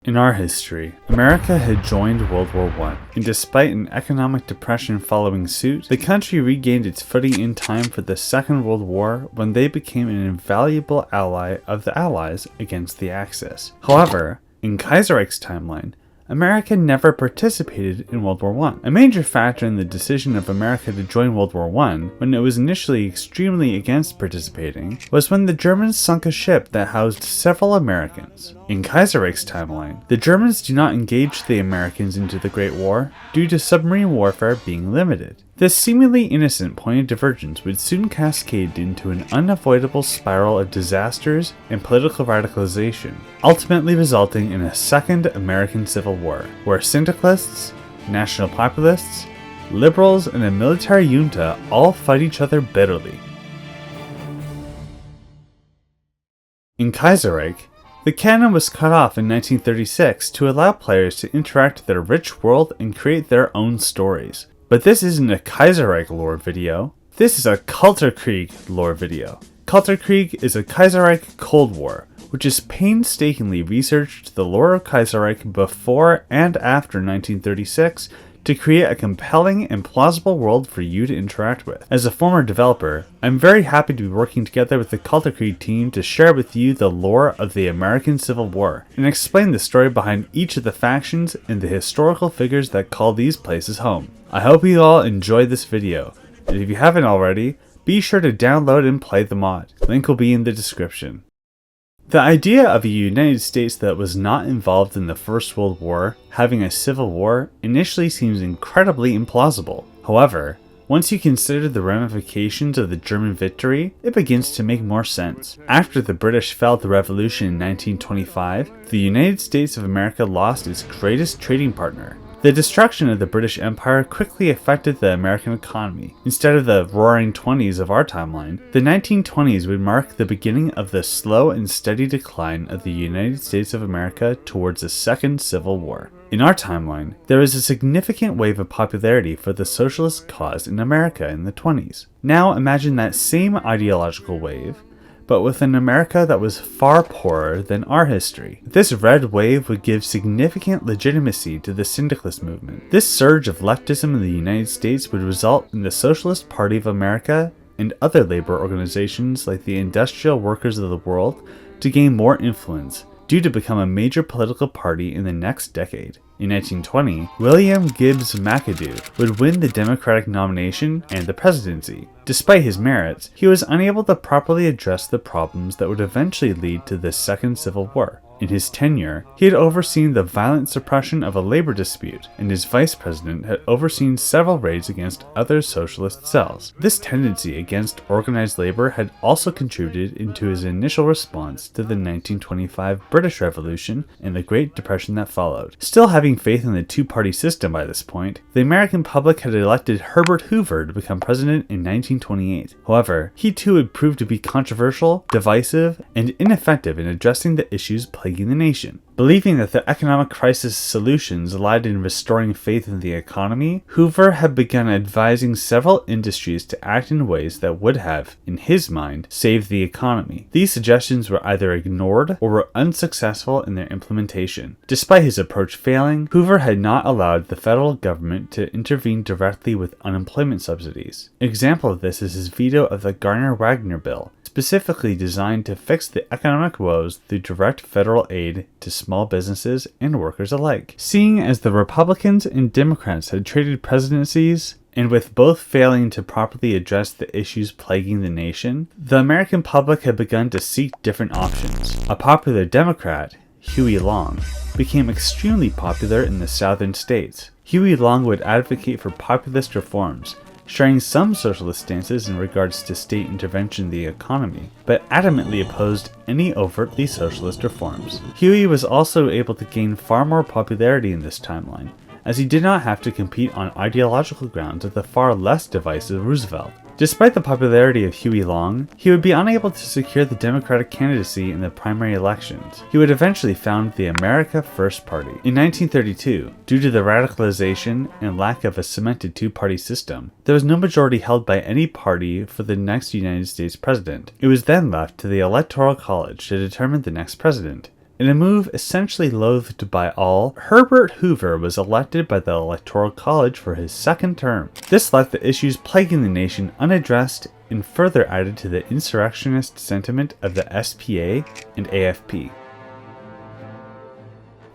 In our history, America had joined World War I, and despite an economic depression following suit, the country regained its footing in time for the Second World War when they became an invaluable ally of the Allies against the Axis. However, in Kaiserreich's timeline, America never participated in World War I. A major factor in the decision of America to join World War I, when it was initially extremely against participating, was when the Germans sunk a ship that housed several Americans. In Kaiserreich's timeline, the Germans do not engage the Americans into the Great War due to submarine warfare being limited. This seemingly innocent point of divergence would soon cascade into an unavoidable spiral of disasters and political radicalization, ultimately resulting in a second American Civil War, where syndicalists, national populists, liberals, and a military junta all fight each other bitterly. In Kaiserreich, the canon was cut off in 1936 to allow players to interact with their rich world and create their own stories. But this isn't a Kaiserreich lore video, this is a Kalterkrieg lore video. Kalterkrieg is a Kaiserreich Cold War, which has painstakingly researched the lore of Kaiserreich before and after 1936 to create a compelling and plausible world for you to interact with. As a former developer, I'm very happy to be working together with the Kalterkrieg team to share with you the lore of the American Civil War and explain the story behind each of the factions and the historical figures that call these places home. I hope you all enjoyed this video, and if you haven't already, be sure to download and play the mod. Link will be in the description. The idea of a United States that was not involved in the First World War having a civil war initially seems incredibly implausible. However, once you consider the ramifications of the German victory, it begins to make more sense. After the British fell at the Revolution in 1925, the United States of America lost its greatest trading partner. The destruction of the British Empire quickly affected the American economy. Instead of the roaring 20s of our timeline, the 1920s would mark the beginning of the slow and steady decline of the United States of America towards a second Civil War. In our timeline, there was a significant wave of popularity for the socialist cause in America in the 20s. Now imagine that same ideological wave, but with an America that was far poorer than our history. This red wave would give significant legitimacy to the syndicalist movement. This surge of leftism in the United States would result in the Socialist Party of America and other labor organizations like the Industrial Workers of the World to gain more influence, due to become a major political party in the next decade. In 1920, William Gibbs McAdoo would win the Democratic nomination and the presidency. Despite his merits, he was unable to properly address the problems that would eventually lead to the Second Civil War. In his tenure, he had overseen the violent suppression of a labor dispute, and his vice president had overseen several raids against other socialist cells. This tendency against organized labor had also contributed into his initial response to the 1925 British Revolution and the Great Depression that followed. Still having faith in the two-party system by this point, the American public had elected Herbert Hoover to become president in 1928. However, he too would prove to be controversial, divisive, and ineffective in addressing the issues plaguing the nation. Believing that the economic crisis solutions lied in restoring faith in the economy, Hoover had begun advising several industries to act in ways that would have, in his mind, saved the economy. These suggestions were either ignored or were unsuccessful in their implementation. Despite his approach failing, Hoover had not allowed the federal government to intervene directly with unemployment subsidies. An example of this is his veto of the Garner-Wagner bill, specifically designed to fix the economic woes through direct federal aid to small businesses and workers alike. Seeing as the Republicans and Democrats had traded presidencies, and with both failing to properly address the issues plaguing the nation, the American public had begun to seek different options. A popular Democrat, Huey Long, became extremely popular in the southern states. Huey Long would advocate for populist reforms, sharing some socialist stances in regards to state intervention in the economy, but adamantly opposed any overtly socialist reforms. Huey was also able to gain far more popularity in this timeline, as he did not have to compete on ideological grounds with the far less divisive Roosevelt. Despite the popularity of Huey Long, he would be unable to secure the Democratic candidacy in the primary elections. He would eventually found the America First Party. In 1932, due to the radicalization and lack of a cemented two-party system, there was no majority held by any party for the next United States president. It was then left to the Electoral College to determine the next president. In a move essentially loathed by all, Herbert Hoover was elected by the Electoral College for his second term. This left the issues plaguing the nation unaddressed and further added to the insurrectionist sentiment of the SPA and AFP.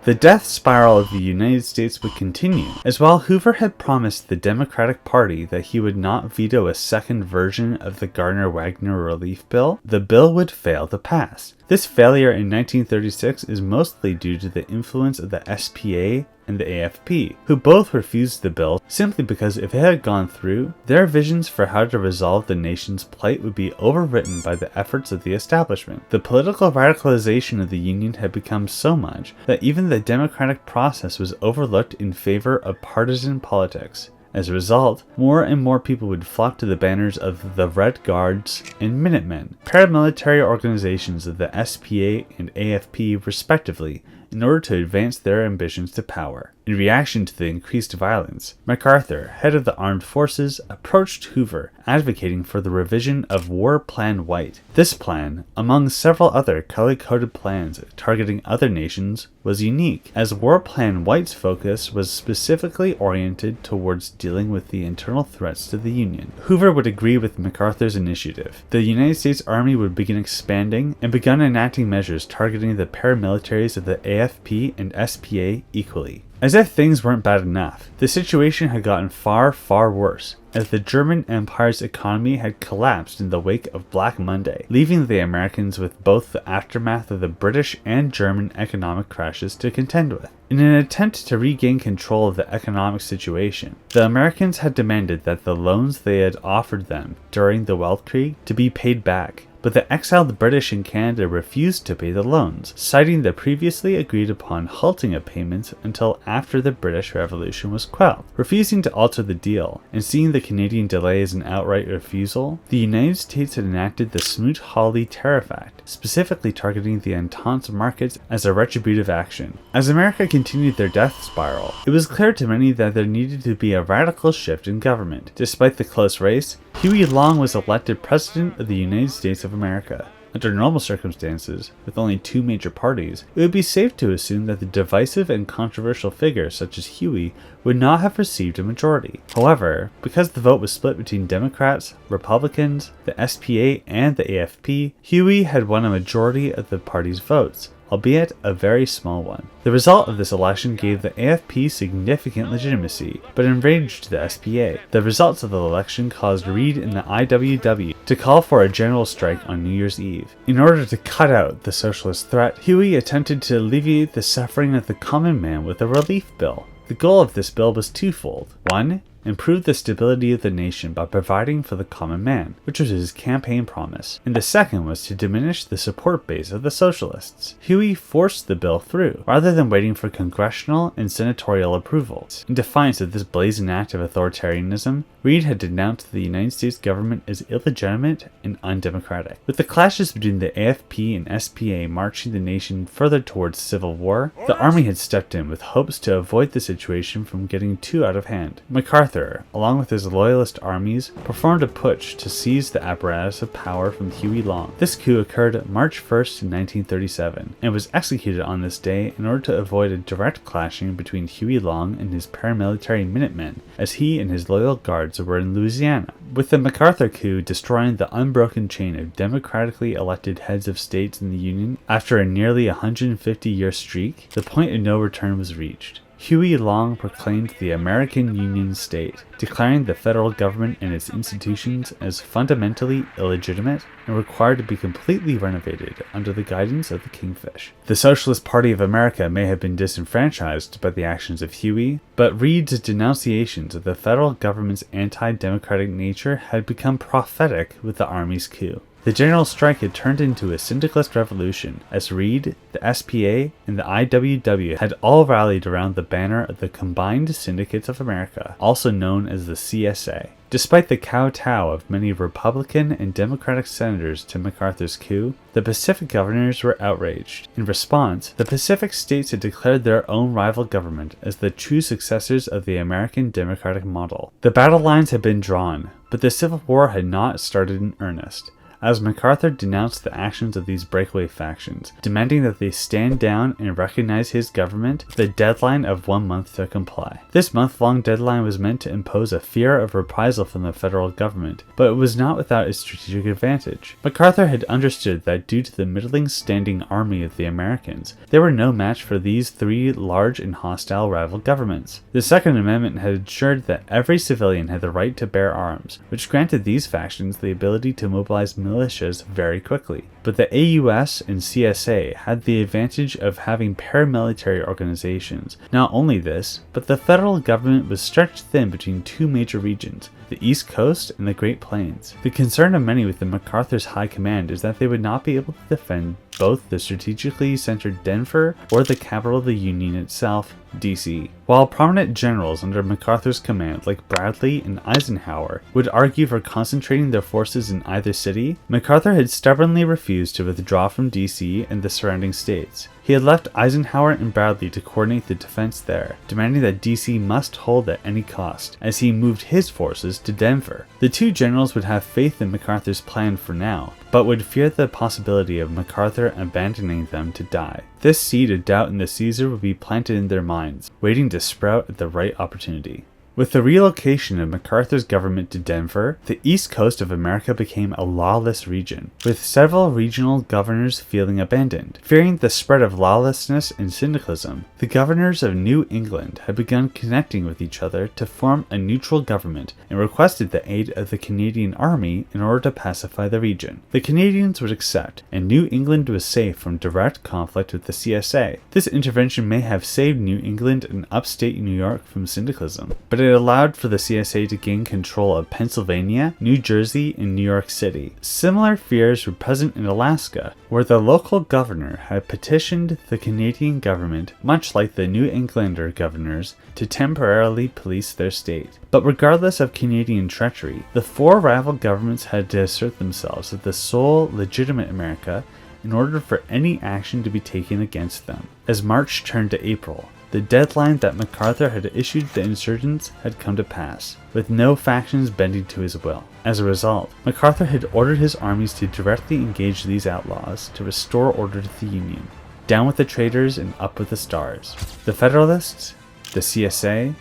The death spiral of the United States would continue, as while Hoover had promised the Democratic Party that he would not veto a second version of the Gardner-Wagner relief bill, the bill would fail to pass. This failure in 1936 is mostly due to the influence of the SPA and the AFP, who both refused the bill simply because if it had gone through, their visions for how to resolve the nation's plight would be overwritten by the efforts of the establishment. The political radicalization of the Union had become so much that even the democratic process was overlooked in favor of partisan politics. As a result, more and more people would flock to the banners of the Red Guards and Minutemen, paramilitary organizations of the SPA and AFP respectively, in order to advance their ambitions to power. In reaction to the increased violence, MacArthur, head of the armed forces, approached Hoover, advocating for the revision of War Plan White. This plan, among several other color-coded plans targeting other nations, was unique, as War Plan White's focus was specifically oriented towards dealing with the internal threats to the Union. Hoover would agree with MacArthur's initiative. The United States Army would begin expanding and begun enacting measures targeting the paramilitaries of the AFP and SPA equally. As if things weren't bad enough, the situation had gotten far, far worse, as the German Empire's economy had collapsed in the wake of Black Monday, leaving the Americans with both the aftermath of the British and German economic crashes to contend with. In an attempt to regain control of the economic situation, the Americans had demanded that the loans they had offered them during the Weltkrieg to be paid back. But the exiled British in Canada refused to pay the loans, citing the previously agreed upon halting of payments until after the British Revolution was quelled. Refusing to alter the deal, and seeing the Canadian delay as an outright refusal, the United States had enacted the Smoot-Hawley Tariff Act, specifically targeting the Entente markets as a retributive action. As America continued their death spiral, it was clear to many that there needed to be a radical shift in government. Despite the close race, Huey Long was elected President of the United States of America. Under normal circumstances, with only two major parties, it would be safe to assume that the divisive and controversial figure such as Huey would not have received a majority. However, because the vote was split between Democrats, Republicans, the SPA, and the AFP, Huey had won a majority of the party's votes, albeit a very small one. The result of this election gave the AFP significant legitimacy, but enraged the SPA. The results of the election caused Reed and the IWW to call for a general strike on New Year's Eve. In order to cut out the socialist threat, Huey attempted to alleviate the suffering of the common man with a relief bill. The goal of this bill was twofold. One, improve the stability of the nation by providing for the common man, which was his campaign promise, and the second was to diminish the support base of the socialists. Huey forced the bill through, rather than waiting for congressional and senatorial approval. In defiance of this blazing act of authoritarianism, Reed had denounced the United States government as illegitimate and undemocratic. With the clashes between the AFP and SPA marching the nation further towards civil war, the army had stepped in with hopes to avoid the situation from getting too out of hand. MacArthur, along with his loyalist armies, performed a putsch to seize the apparatus of power from Huey Long. This coup occurred March 1st, 1937, and was executed on this day in order to avoid a direct clashing between Huey Long and his paramilitary Minutemen, as he and his loyal guards were in Louisiana. With the MacArthur coup destroying the unbroken chain of democratically elected heads of states in the Union after a nearly 150-year streak, the point of no return was reached. Huey Long proclaimed the American Union State, declaring the federal government and its institutions as fundamentally illegitimate and required to be completely renovated under the guidance of the Kingfish. The Socialist Party of America may have been disenfranchised by the actions of Huey, but Reed's denunciations of the federal government's anti-democratic nature had become prophetic with the Army's coup. The general strike had turned into a syndicalist revolution, as Reed, the SPA, and the IWW had all rallied around the banner of the Combined Syndicates of America, also known as the CSA. Despite the kowtow of many Republican and Democratic senators to MacArthur's coup, the Pacific governors were outraged. In response, the Pacific states had declared their own rival government as the true successors of the American democratic model. The battle lines had been drawn, but the Civil War had not started in earnest. as MacArthur denounced the actions of these breakaway factions, demanding that they stand down and recognize his government with a deadline of 1 month to comply. This month-long deadline was meant to impose a fear of reprisal from the federal government, but it was not without its strategic advantage. MacArthur had understood that due to the middling standing army of the Americans, they were no match for these three large and hostile rival governments. The Second Amendment had ensured that every civilian had the right to bear arms, which granted these factions the ability to mobilize militias very quickly. But the AUS and CSA had the advantage of having paramilitary organizations. Not only this, but the federal government was stretched thin between two major regions, the East Coast and the Great Plains. The concern of many within MacArthur's high command is that they would not be able to defend both the strategically centered Denver or the capital of the Union itself, DC. While prominent generals under MacArthur's command like Bradley and Eisenhower would argue for concentrating their forces in either city, MacArthur had stubbornly refused to withdraw from DC and the surrounding states. He had left Eisenhower and Bradley to coordinate the defense there, demanding that DC must hold at any cost, as he moved his forces to Denver. The two generals would have faith in MacArthur's plan for now, but would fear the possibility of MacArthur abandoning them to die. This seed of doubt in the Caesar would be planted in their minds, waiting to sprout at the right opportunity. With the relocation of MacArthur's government to Denver, the east coast of America became a lawless region, with several regional governors feeling abandoned. Fearing the spread of lawlessness and syndicalism, the governors of New England had begun connecting with each other to form a neutral government and requested the aid of the Canadian Army in order to pacify the region. The Canadians would accept, and New England was safe from direct conflict with the CSA. This intervention may have saved New England and upstate New York from syndicalism, but it allowed for the CSA to gain control of Pennsylvania, New Jersey, and New York City. Similar fears were present in Alaska, where the local governor had petitioned the Canadian government, much like the New Englander governors, to temporarily police their state. But regardless of Canadian treachery, the four rival governments had to assert themselves as the sole legitimate America in order for any action to be taken against them. As March turned to April, the deadline that MacArthur had issued the insurgents had come to pass, with no factions bending to his will. As a result, MacArthur had ordered his armies to directly engage these outlaws to restore order to the Union. Down with the traitors and up with the stars. The Federalists, the CSA,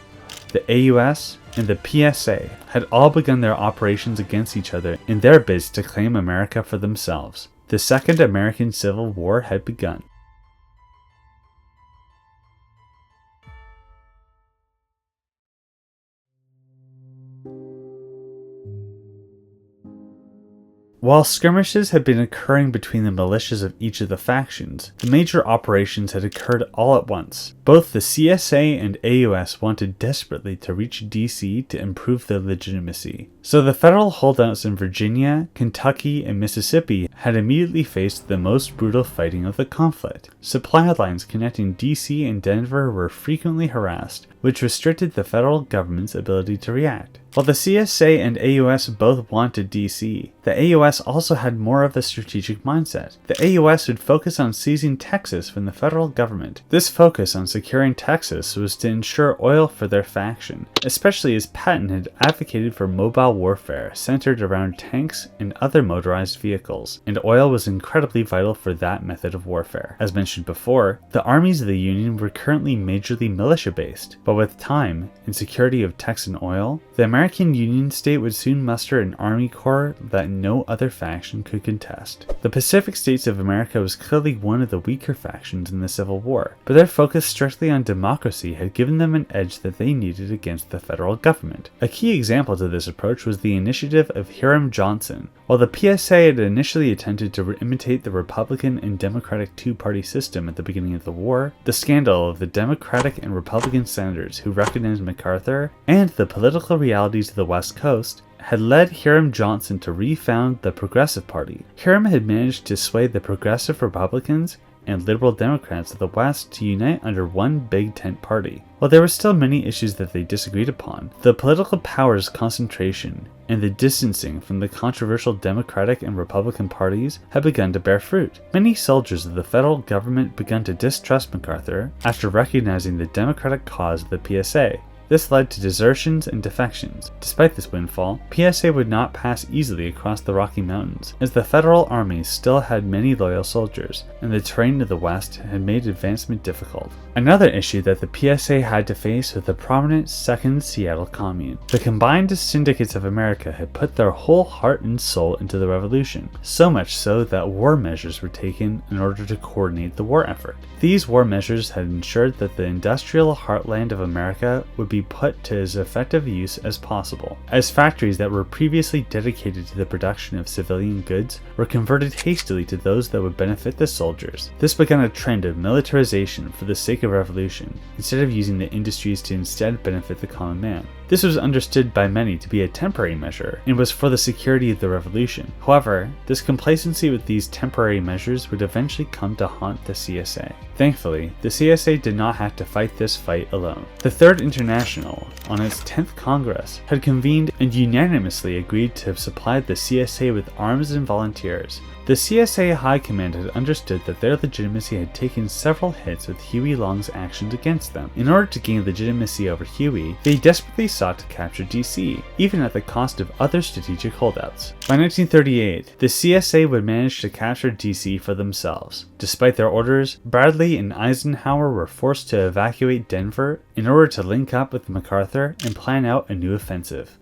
the AUS, and the PSA had all begun their operations against each other in their bids to claim America for themselves. The Second American Civil War had begun. While skirmishes had been occurring between the militias of each of the factions, the major operations had occurred all at once. Both the CSA and AUS wanted desperately to reach DC to improve their legitimacy. So the federal holdouts in Virginia, Kentucky, and Mississippi had immediately faced the most brutal fighting of the conflict. Supply lines connecting DC and Denver were frequently harassed, which restricted the federal government's ability to react. While the CSA and AUS both wanted DC, the AUS also had more of a strategic mindset. The AUS would focus on seizing Texas from the federal government. This focus on securing Texas was to ensure oil for their faction, especially as Patton had advocated for mobile warfare centered around tanks and other motorized vehicles, and oil was incredibly vital for that method of warfare. As mentioned before, the armies of the Union were currently majorly militia-based, but with time and security of Texan oil, the American Union state would soon muster an army corps that no other faction could contest. The Pacific States of America was clearly one of the weaker factions in the Civil War, but their focus strictly on democracy had given them an edge that they needed against the federal government. A key example to this approach was the initiative of Hiram Johnson. While the PSA had initially attempted to imitate the Republican and Democratic two-party system at the beginning of the war, the scandal of the Democratic and Republican senators who recognized MacArthur and the political realities of the West Coast had led Hiram Johnson to refound the Progressive Party. Hiram had managed to sway the Progressive Republicans and Liberal Democrats of the West to unite under one big tent party. While there were still many issues that they disagreed upon, the political powers concentration and the distancing from the controversial Democratic and Republican parties had begun to bear fruit. Many soldiers of the federal government began to distrust MacArthur after recognizing the democratic cause of the PSA. This led to desertions and defections. Despite this windfall, PSA would not pass easily across the Rocky Mountains, as the Federal Army still had many loyal soldiers, and the terrain to the west had made advancement difficult. Another issue that the PSA had to face was the prominent Second Seattle Commune. The combined syndicates of America had put their whole heart and soul into the revolution, so much so that war measures were taken in order to coordinate the war effort. These war measures had ensured that the industrial heartland of America would be put to as effective use as possible, as factories that were previously dedicated to the production of civilian goods were converted hastily to those that would benefit the soldiers. This began a trend of militarization for the sake of revolution, instead of using the industries to instead benefit the common man. This was understood by many to be a temporary measure, and was for the security of the revolution. However, this complacency with these temporary measures would eventually come to haunt the CSA. Thankfully, the CSA did not have to fight this fight alone. The Third International, on its 10th Congress, had convened and unanimously agreed to have supplied the CSA with arms and volunteers. The CSA High Command had understood that their legitimacy had taken several hits with Huey Long's actions against them. In order to gain legitimacy over Huey, they desperately sought to capture DC, even at the cost of other strategic holdouts. By 1938, the CSA would manage to capture DC for themselves. Despite their orders, Bradley and Eisenhower were forced to evacuate Denver in order to link up with MacArthur and plan out a new offensive.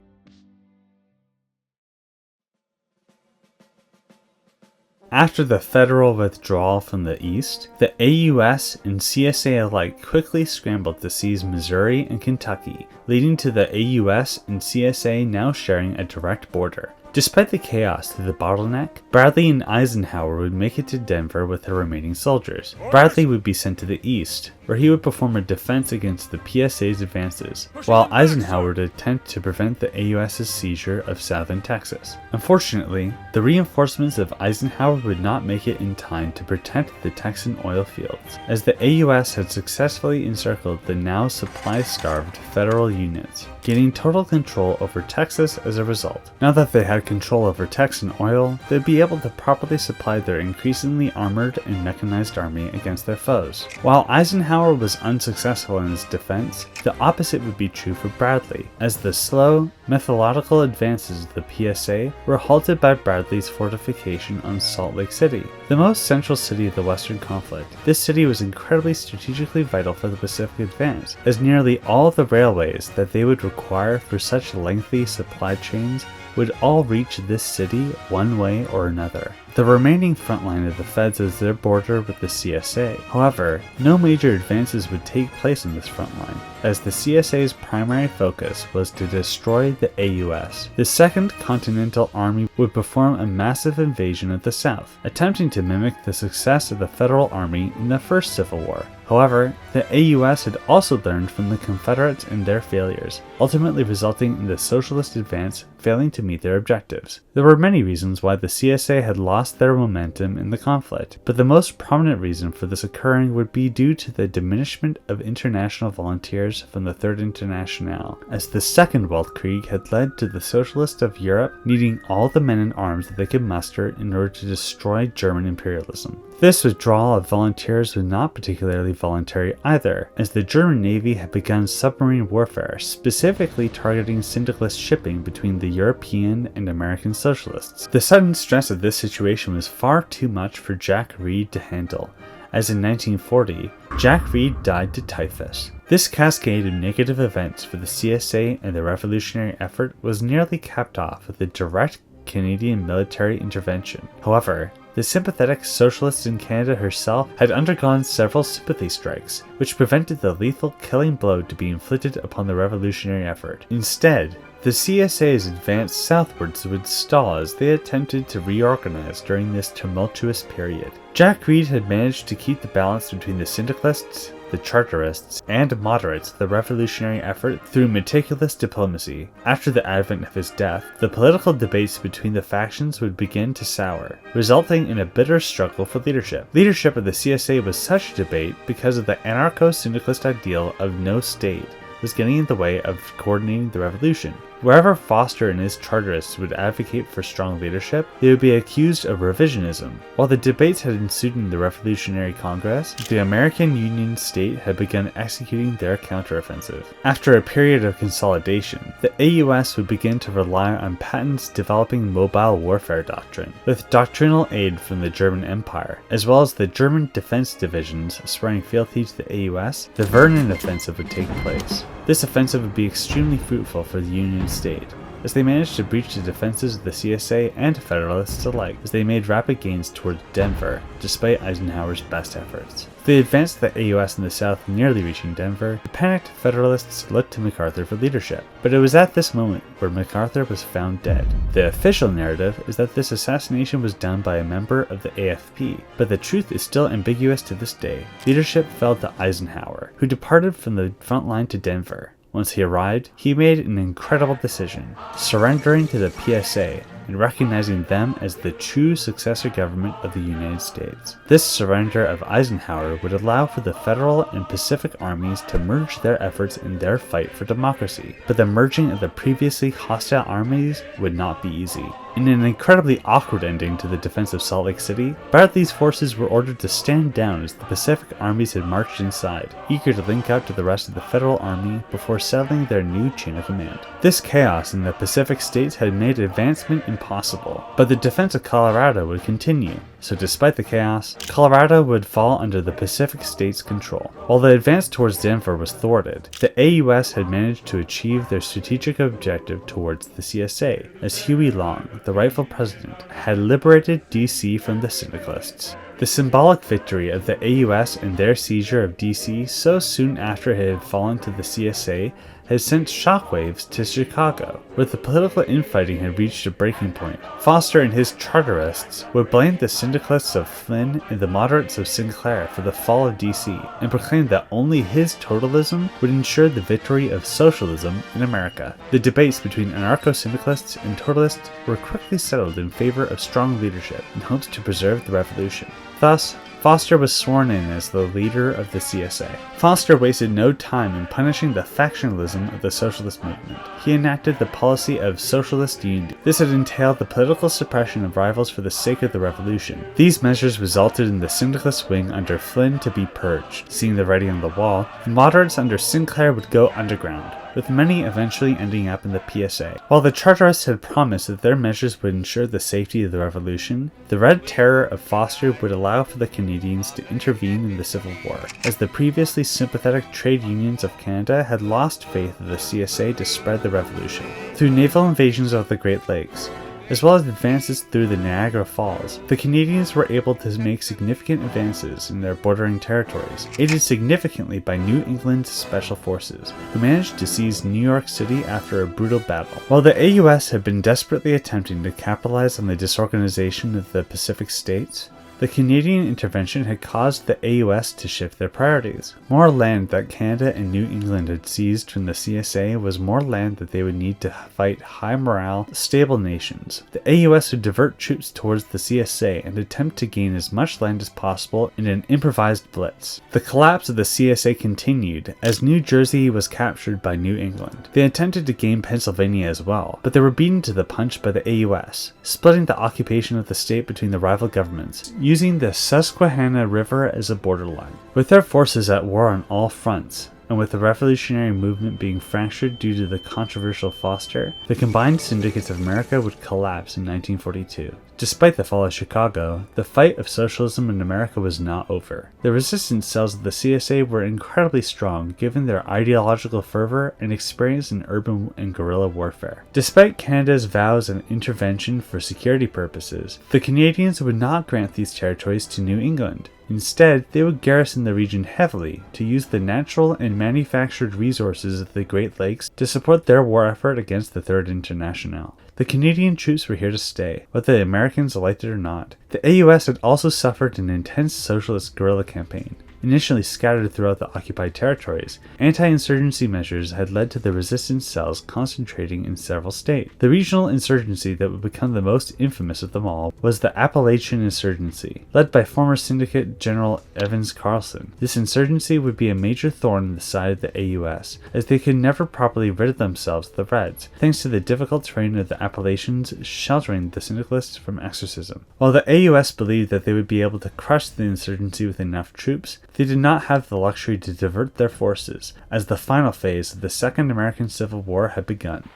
After the federal withdrawal from the east, the AUS and CSA alike quickly scrambled to seize Missouri and Kentucky, leading to the AUS and CSA now sharing a direct border. Despite the chaos through the bottleneck, Bradley and Eisenhower would make it to Denver with their remaining soldiers. Bradley would be sent to the east, where he would perform a defense against the PSA's advances, while Eisenhower would attempt to prevent the AUS's seizure of southern Texas. Unfortunately, the reinforcements of Eisenhower would not make it in time to protect the Texan oil fields, as the AUS had successfully encircled the now supply-starved federal units, gaining total control over Texas as a result. Now that they had control over Texan oil, they'd be able to properly supply their increasingly armored and mechanized army against their foes. While Eisenhower was unsuccessful in his defense, the opposite would be true for Bradley, as the slow, methodical advances of the PSA were halted by Bradley's fortification on Salt Lake City, the most central city of the Western conflict. This city was incredibly strategically vital for the Pacific advance, as nearly all of the railways that they would require for such lengthy supply chains would all reach this city one way or another. The remaining front line of the Feds is their border with the CSA. However, no major advances would take place on this front line, as the CSA's primary focus was to destroy the AUS. The Second Continental Army would perform a massive invasion of the South, attempting to mimic the success of the Federal Army in the First Civil War. However, the AUS had also learned from the Confederates and their failures, ultimately resulting in the socialist advance failing to meet their objectives. There were many reasons why the CSA had lost their momentum in the conflict, but the most prominent reason for this occurring would be due to the diminishment of international volunteers from the Third International, as the Second Weltkrieg had led to the socialists of Europe needing all the men and arms that they could muster in order to destroy German imperialism. This withdrawal of volunteers was not particularly voluntary either, as the German Navy had begun submarine warfare, specifically targeting syndicalist shipping between the European and American socialists. The sudden stress of this situation was far too much for Jack Reed to handle, as in 1940, Jack Reed died to typhus. This cascade of negative events for the CSA and the revolutionary effort was nearly capped off with a direct Canadian military intervention. However, the sympathetic socialist in Canada herself had undergone several sympathy strikes, which prevented the lethal killing blow to be inflicted upon the revolutionary effort. Instead, the CSA's advance southwards would stall as they attempted to reorganize during this tumultuous period. Jack Reed had managed to keep the balance between the syndicalists, the charterists, and moderates of the revolutionary effort through meticulous diplomacy. After the advent of his death, the political debates between the factions would begin to sour, resulting in a bitter struggle for leadership. Leadership of the CSA was such a debate because of the anarcho-syndicalist ideal of no state was getting in the way of coordinating the revolution, Wherever Foster and his Charterists would advocate for strong leadership, they would be accused of revisionism. While the debates had ensued in the Revolutionary Congress, the American Union state had begun executing their counteroffensive. After a period of consolidation, the AUS would begin to rely on Patton's developing mobile warfare doctrine, with doctrinal aid from the German Empire, as well as the German defense divisions spreading fealty to the AUS. The Verdun offensive would take place. This offensive would be extremely fruitful for the Union state, as they managed to breach the defenses of the CSA and Federalists alike, as they made rapid gains toward Denver, despite Eisenhower's best efforts. They advanced the AUS in the south, nearly reaching Denver. The panicked Federalists looked to MacArthur for leadership, but it was at this moment where MacArthur was found dead. The official narrative is that this assassination was done by a member of the AFP, but the truth is still ambiguous to this day. Leadership fell to Eisenhower, who departed from the front line to Denver. Once he arrived, he made an incredible decision, surrendering to the PSA and recognizing them as the true successor government of the United States. This surrender of Eisenhower would allow for the Federal and Pacific armies to merge their efforts in their fight for democracy, but the merging of the previously hostile armies would not be easy. In an incredibly awkward ending to the defense of Salt Lake City, Bradley's forces were ordered to stand down as the Pacific armies had marched inside, eager to link out to the rest of the Federal Army before settling their new chain of command. This chaos in the Pacific states had made advancement impossible, but the defense of Colorado would continue. So despite the chaos, Colorado would fall under the Pacific states' control. While the advance towards Denver was thwarted, the AUS had managed to achieve their strategic objective towards the CSA, as Huey Long, the rightful president, had liberated DC from the syndicalists. The symbolic victory of the AUS and their seizure of DC so soon after it had fallen to the CSA had sent shockwaves to Chicago, where the political infighting had reached a breaking point. Foster and his Charterists would blame the syndicalists of Flynn and the moderates of Sinclair for the fall of DC, and proclaimed that only his totalism would ensure the victory of socialism in America. The debates between anarcho-syndicalists and totalists were quickly settled in favor of strong leadership in hopes to preserve the revolution. Thus, Foster was sworn in as the leader of the CSA. Foster wasted no time in punishing the factionalism of the socialist movement. He enacted the policy of socialist unity. This had entailed the political suppression of rivals for the sake of the revolution. These measures resulted in the syndicalist wing under Flynn to be purged. Seeing the writing on the wall, the moderates under Sinclair would go underground, with many eventually ending up in the PSA. While the Charterists had promised that their measures would ensure the safety of the revolution, the Red Terror of Foster would allow for the Canadians to intervene in the Civil War, as the previously sympathetic trade unions of Canada had lost faith in the CSA to spread the revolution. Through naval invasions of the Great Lakes, as well as advances through the Niagara Falls, the Canadians were able to make significant advances in their bordering territories, aided significantly by New England's special forces, who managed to seize New York City after a brutal battle. While the AUS had been desperately attempting to capitalize on the disorganization of the Pacific states, the Canadian intervention had caused the AUS to shift their priorities. More land that Canada and New England had seized from the CSA was more land that they would need to fight high morale, stable nations. The AUS would divert troops towards the CSA and attempt to gain as much land as possible in an improvised blitz. The collapse of the CSA continued as New Jersey was captured by New England. They attempted to gain Pennsylvania as well, but they were beaten to the punch by the AUS, splitting the occupation of the state between the rival governments, using the Susquehanna River as a borderline. With their forces at war on all fronts, and with the revolutionary movement being fractured due to the controversial Foster, the combined syndicates of America would collapse in 1942. Despite the fall of Chicago, the fight of socialism in America was not over. The resistance cells of the CSA were incredibly strong given their ideological fervor and experience in urban and guerrilla warfare. Despite Canada's vows and intervention for security purposes, the Canadians would not grant these territories to New England. Instead, they would garrison the region heavily to use the natural and manufactured resources of the Great Lakes to support their war effort against the Third Internationale. The Canadian troops were here to stay, whether the Americans liked it or not. The AUS had also suffered an intense socialist guerrilla campaign. initially scattered throughout the occupied territories, anti-insurgency measures had led to the resistance cells concentrating in several states. The regional insurgency that would become the most infamous of them all was the Appalachian Insurgency, led by former Syndicate General Evans Carlson. This insurgency would be a major thorn in the side of the AUS, as they could never properly rid themselves of the Reds, thanks to the difficult terrain of the Appalachians sheltering the Syndicalists from exorcism. While the AUS believed that they would be able to crush the insurgency with enough troops, they did not have the luxury to divert their forces, as the final phase of the Second American Civil War had begun.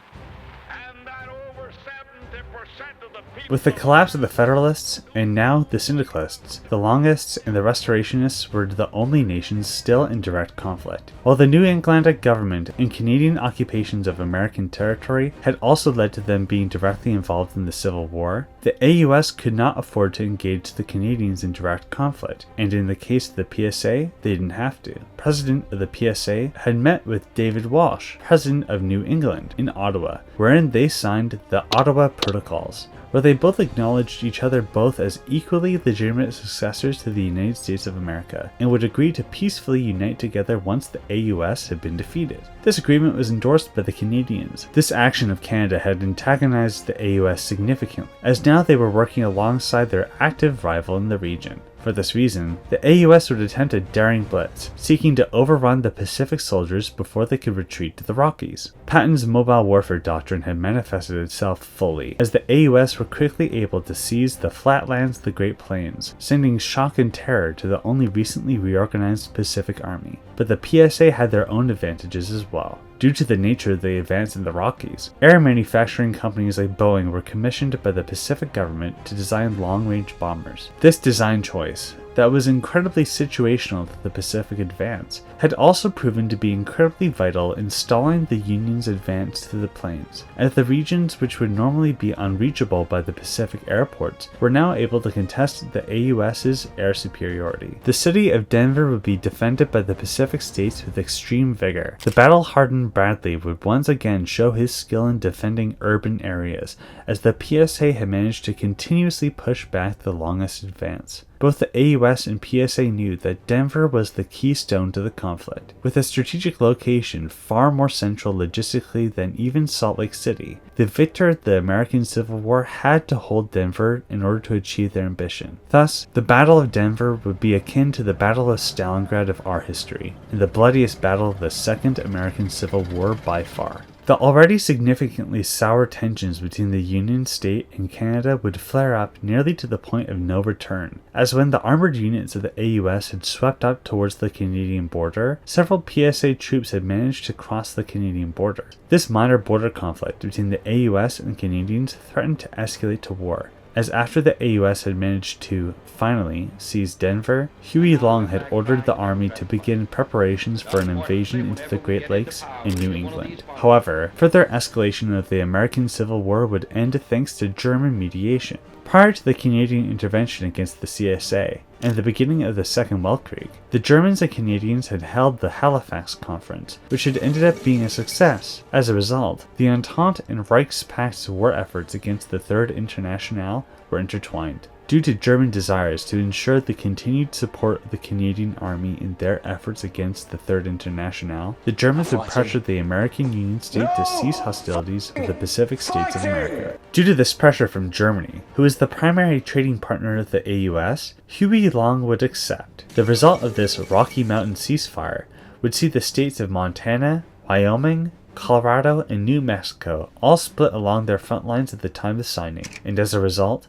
With the collapse of the Federalists, and now the Syndicalists, the Longists and the Restorationists were the only nations still in direct conflict. While the New Englandic government and Canadian occupations of American territory had also led to them being directly involved in the Civil War, the AUS could not afford to engage the Canadians in direct conflict, and in the case of the PSA, they didn't have to. President of the PSA had met with David Walsh, President of New England, in Ottawa, wherein they signed the Ottawa Protocols, where they both acknowledged each other both as equally legitimate successors to the United States of America, and would agree to peacefully unite together once the AUS had been defeated. This agreement was endorsed by the Canadians. This action of Canada had antagonized the AUS significantly, as now they were working alongside their active rival in the region. For this reason, the AUS would attempt a daring blitz, seeking to overrun the Pacific soldiers before they could retreat to the Rockies. Patton's mobile warfare doctrine had manifested itself fully, as the AUS were quickly able to seize the flatlands of the Great Plains, sending shock and terror to the only recently reorganized Pacific Army. But the PSA had their own advantages as well. Due to the nature of the advance in the Rockies, air manufacturing companies like Boeing were commissioned by the Pacific government to design long-range bombers. This design choice, that was incredibly situational to the Pacific advance, had also proven to be incredibly vital in stalling the Union's advance to the plains, as the regions which would normally be unreachable by the Pacific airports were now able to contest the AUS's air superiority. The city of Denver would be defended by the Pacific states with extreme vigor. The battle-hardened Bradley would once again show his skill in defending urban areas, as the PSA had managed to continuously push back the longest advance. Both the AUS and PSA knew that Denver was the keystone to the conflict, with a strategic location far more central logistically than even Salt Lake City. The victor of the American Civil War had to hold Denver in order to achieve their ambition. Thus, the Battle of Denver would be akin to the Battle of Stalingrad of our history, and the bloodiest battle of the Second American Civil War by far. The already significantly sour tensions between the Union State and Canada would flare up nearly to the point of no return, as when the armored units of the AUS had swept up towards the Canadian border, several PSA troops had managed to cross the Canadian border. This minor border conflict between the AUS and Canadians threatened to escalate to war, as after the AUS had managed to, finally, seize Denver, Huey Long had ordered the army to begin preparations for an invasion into the Great Lakes and New England. However, further escalation of the American Civil War would end thanks to German mediation. Prior to the Canadian intervention against the CSA, and the beginning of the Second Weltkrieg, the Germans and Canadians had held the Halifax Conference, which had ended up being a success. As a result, the Entente and Reichspakt war efforts against the Third Internationale were intertwined. Due to German desires to ensure the continued support of the Canadian Army in their efforts against the Third Internationale, the Germans would pressure the American Union State to cease hostilities with the Pacific States of America. Due to this pressure from Germany, who is the primary trading partner of the AUS, Huey Long would accept. The result of this Rocky Mountain ceasefire would see the states of Montana, Wyoming, Colorado, and New Mexico all split along their front lines at the time of signing, and as a result,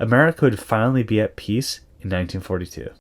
America would finally be at peace in 1942.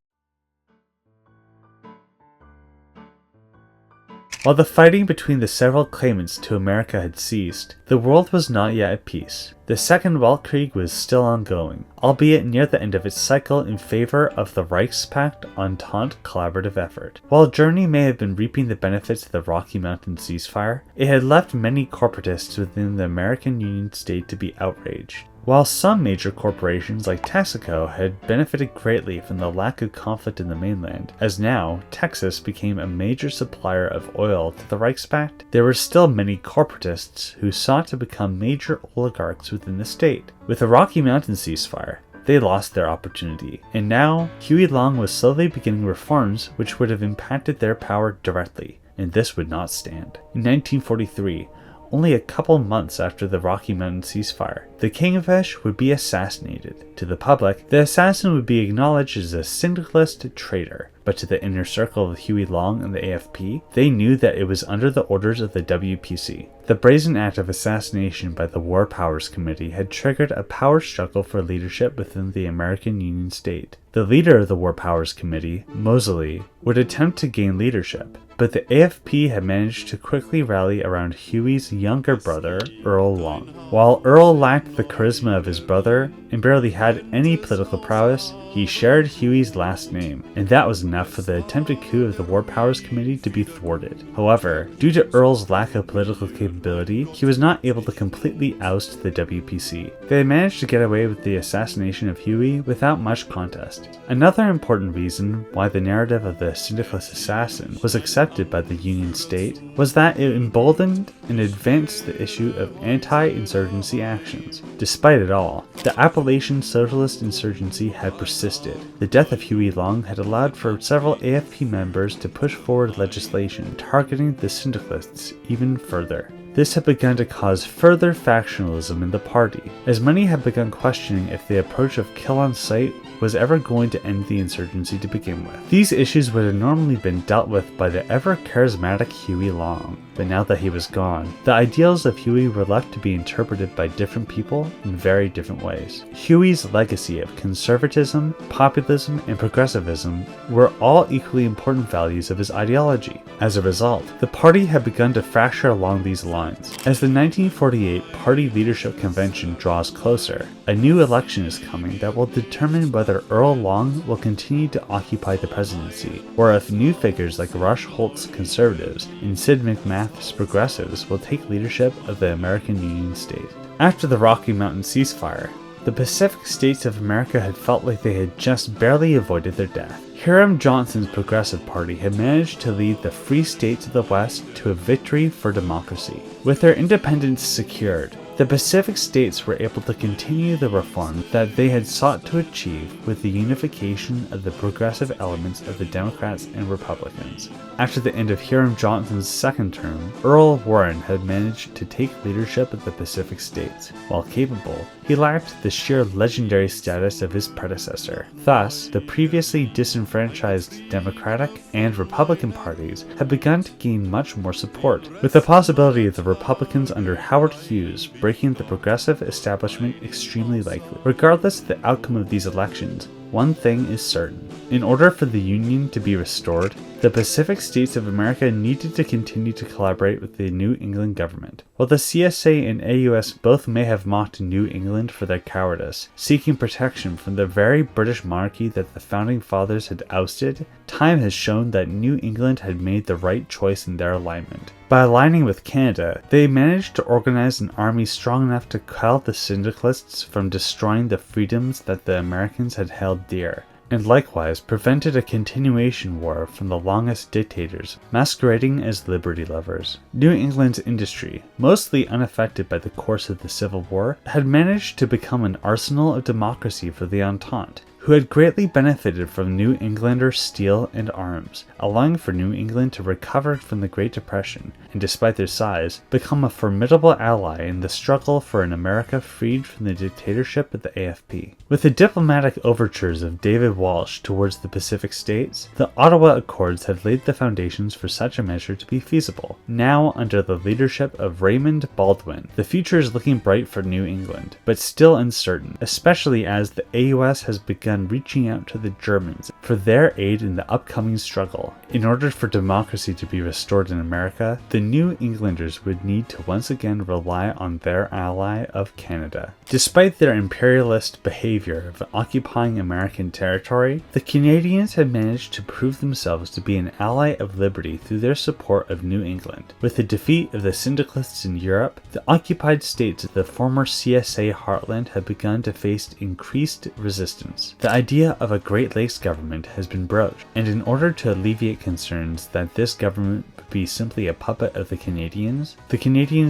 While the fighting between the several claimants to America had ceased, the world was not yet at peace. The Second Weltkrieg was still ongoing, albeit near the end of its cycle in favor of the Reichspakt Entente collaborative effort. While Germany may have been reaping the benefits of the Rocky Mountain ceasefire, it had left many corporatists within the American Union State to be outraged. While some major corporations like Texaco had benefited greatly from the lack of conflict in the mainland, as now Texas became a major supplier of oil to the Reichspakt, there were still many corporatists who sought to become major oligarchs within the state. With the Rocky Mountain ceasefire, they lost their opportunity, and now Huey Long was slowly beginning reforms which would have impacted their power directly, and this would not stand. In 1943, only a couple months after the Rocky Mountain ceasefire, the King of Fish would be assassinated. To the public, the assassin would be acknowledged as a syndicalist traitor, but to the inner circle of Huey Long and the AFP, they knew that it was under the orders of the WPC. The brazen act of assassination by the War Powers Committee had triggered a power struggle for leadership within the American Union state. The leader of the War Powers Committee, Moseley, would attempt to gain leadership, but the AFP had managed to quickly rally around Huey's younger brother, Earl Long. While Earl lacked the charisma of his brother and barely had any political prowess, he shared Huey's last name, and that was enough for the attempted coup of the War Powers Committee to be thwarted. However, due to Earl's lack of political capability, he was not able to completely oust the WPC. They managed to get away with the assassination of Huey without much contest. Another important reason why the narrative of the syndicalist assassin was accepted by the Union state was that it emboldened and advanced the issue of anti-insurgency actions. Despite it all, the Appalachian Socialist insurgency had persisted. The death of Huey Long had allowed for several AFP members to push forward legislation targeting the syndicalists even further. This had begun to cause further factionalism in the party, as many had begun questioning if the approach of kill on sight was ever going to end the insurgency to begin with. These issues would have normally been dealt with by the ever-charismatic Huey Long, but now that he was gone, the ideals of Huey were left to be interpreted by different people in very different ways. Huey's legacy of conservatism, populism, and progressivism were all equally important values of his ideology. As a result, the party had begun to fracture along these lines. As the 1948 Party Leadership Convention draws closer, a new election is coming that will determine whether Earl Long will continue to occupy the presidency, or if new figures like Rush Holt's conservatives and Sid McMath's progressives will take leadership of the American Union state. After the Rocky Mountain ceasefire, the Pacific States of America had felt like they had just barely avoided their death. Hiram Johnson's Progressive Party had managed to lead the free states of the West to a victory for democracy. With their independence secured, the Pacific states were able to continue the reform that they had sought to achieve with the unification of the progressive elements of the Democrats and Republicans. After the end of Hiram Johnson's second term, Earl Warren had managed to take leadership of the Pacific states. While capable, he lacked the sheer legendary status of his predecessor. Thus, the previously disenfranchised Democratic and Republican parties had begun to gain much more support, with the possibility of the Republicans under Howard Hughes breaking the progressive establishment extremely likely. Regardless of the outcome of these elections, one thing is certain. In order for the Union to be restored, the Pacific States of America needed to continue to collaborate with the New England government. While the CSA and AUS both may have mocked New England for their cowardice, seeking protection from the very British monarchy that the Founding Fathers had ousted, time has shown that New England had made the right choice in their alignment. By aligning with Canada, they managed to organize an army strong enough to quell the syndicalists from destroying the freedoms that the Americans had held dear, and likewise prevented a continuation war from the longest dictators masquerading as liberty lovers. New England's industry, mostly unaffected by the course of the Civil War, had managed to become an arsenal of democracy for the Entente, who had greatly benefited from New Englander steel and arms, allowing for New England to recover from the Great Depression, and despite their size, become a formidable ally in the struggle for an America freed from the dictatorship of the AFP. With the diplomatic overtures of David Walsh towards the Pacific States, the Ottawa Accords had laid the foundations for such a measure to be feasible. Now, under the leadership of Raymond Baldwin, the future is looking bright for New England, but still uncertain, especially as the AUS has begun reaching out to the Germans for their aid in the upcoming struggle. In order for democracy to be restored in America, the New Englanders would need to once again rely on their ally of Canada. Despite their imperialist behavior of occupying American territory, the Canadians had managed to prove themselves to be an ally of liberty through their support of New England. With the defeat of the syndicalists in Europe, the occupied states of the former CSA heartland had begun to face increased resistance. The idea of a Great Lakes government has been broached, and in order to alleviate concerns that this government would be simply a puppet of the Canadians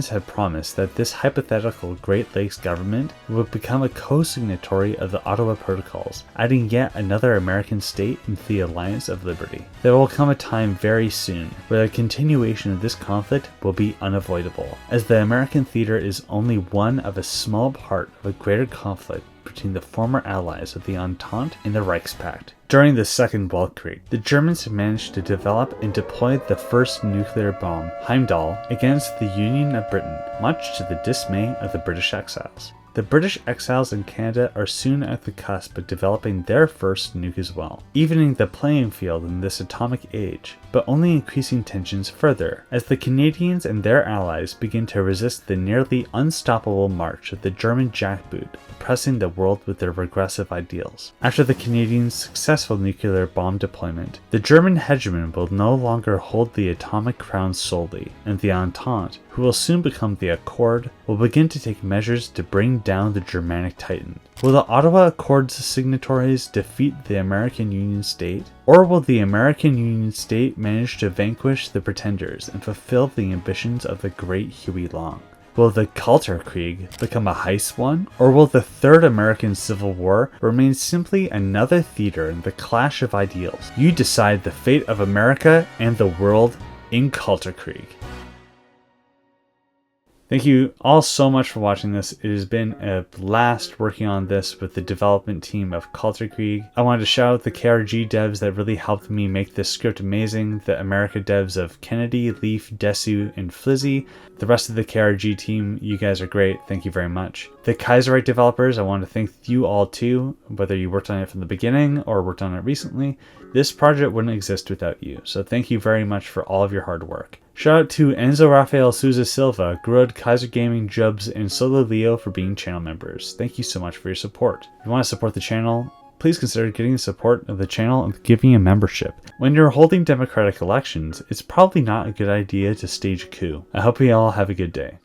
had promised that this hypothetical Great Lakes government would become a co-signatory of the Ottawa Protocols, adding yet another American state into the Alliance of Liberty. There will come a time very soon where the continuation of this conflict will be unavoidable, as the American theater is only one of a small part of a greater conflict between the former allies of the Entente and the Reichspakt. During the Second Weltkrieg, the Germans had managed to develop and deploy the first nuclear bomb, Heimdall, against the Union of Britain, much to the dismay of the British exiles. The British exiles in Canada are soon at the cusp of developing their first nuke as well, evening the playing field in this atomic age, but only increasing tensions further, as the Canadians and their allies begin to resist the nearly unstoppable march of the German jackboot, oppressing the world with their regressive ideals. After the Canadians' successful nuclear bomb deployment, the German hegemon will no longer hold the atomic crown solely, and the Entente, who will soon become the Accord, will begin to take measures to bring down the Germanic Titan. Will the Ottawa Accord's signatories defeat the American Union State, or will the American Union State manage to vanquish the pretenders and fulfill the ambitions of the great Huey Long? Will the Kalterkrieg become a heist one, or will the Third American Civil War remain simply another theater in the clash of ideals? You decide the fate of America and the world in Kalterkrieg. Thank you all so much for watching this. It has been a blast working on this with the development team of Kalterkrieg. I wanted to shout out the KRG devs that really helped me make this script amazing, the America devs of Kennedy, Leaf, Desu, and Flizzy. The rest of the KRG team, you guys are great. Thank you very much. The Kaiserreich developers, I want to thank you all too, whether you worked on it from the beginning or worked on it recently. This project wouldn't exist without you, so thank you very much for all of your hard work. Shout out to Enzo Rafael Souza Silva, Grud, Kaiser Gaming, Jubs, and Solo Leo for being channel members. Thank you so much for your support. If you want to support the channel, please consider getting the support of the channel and giving a membership. When you're holding democratic elections, it's probably not a good idea to stage a coup. I hope you all have a good day.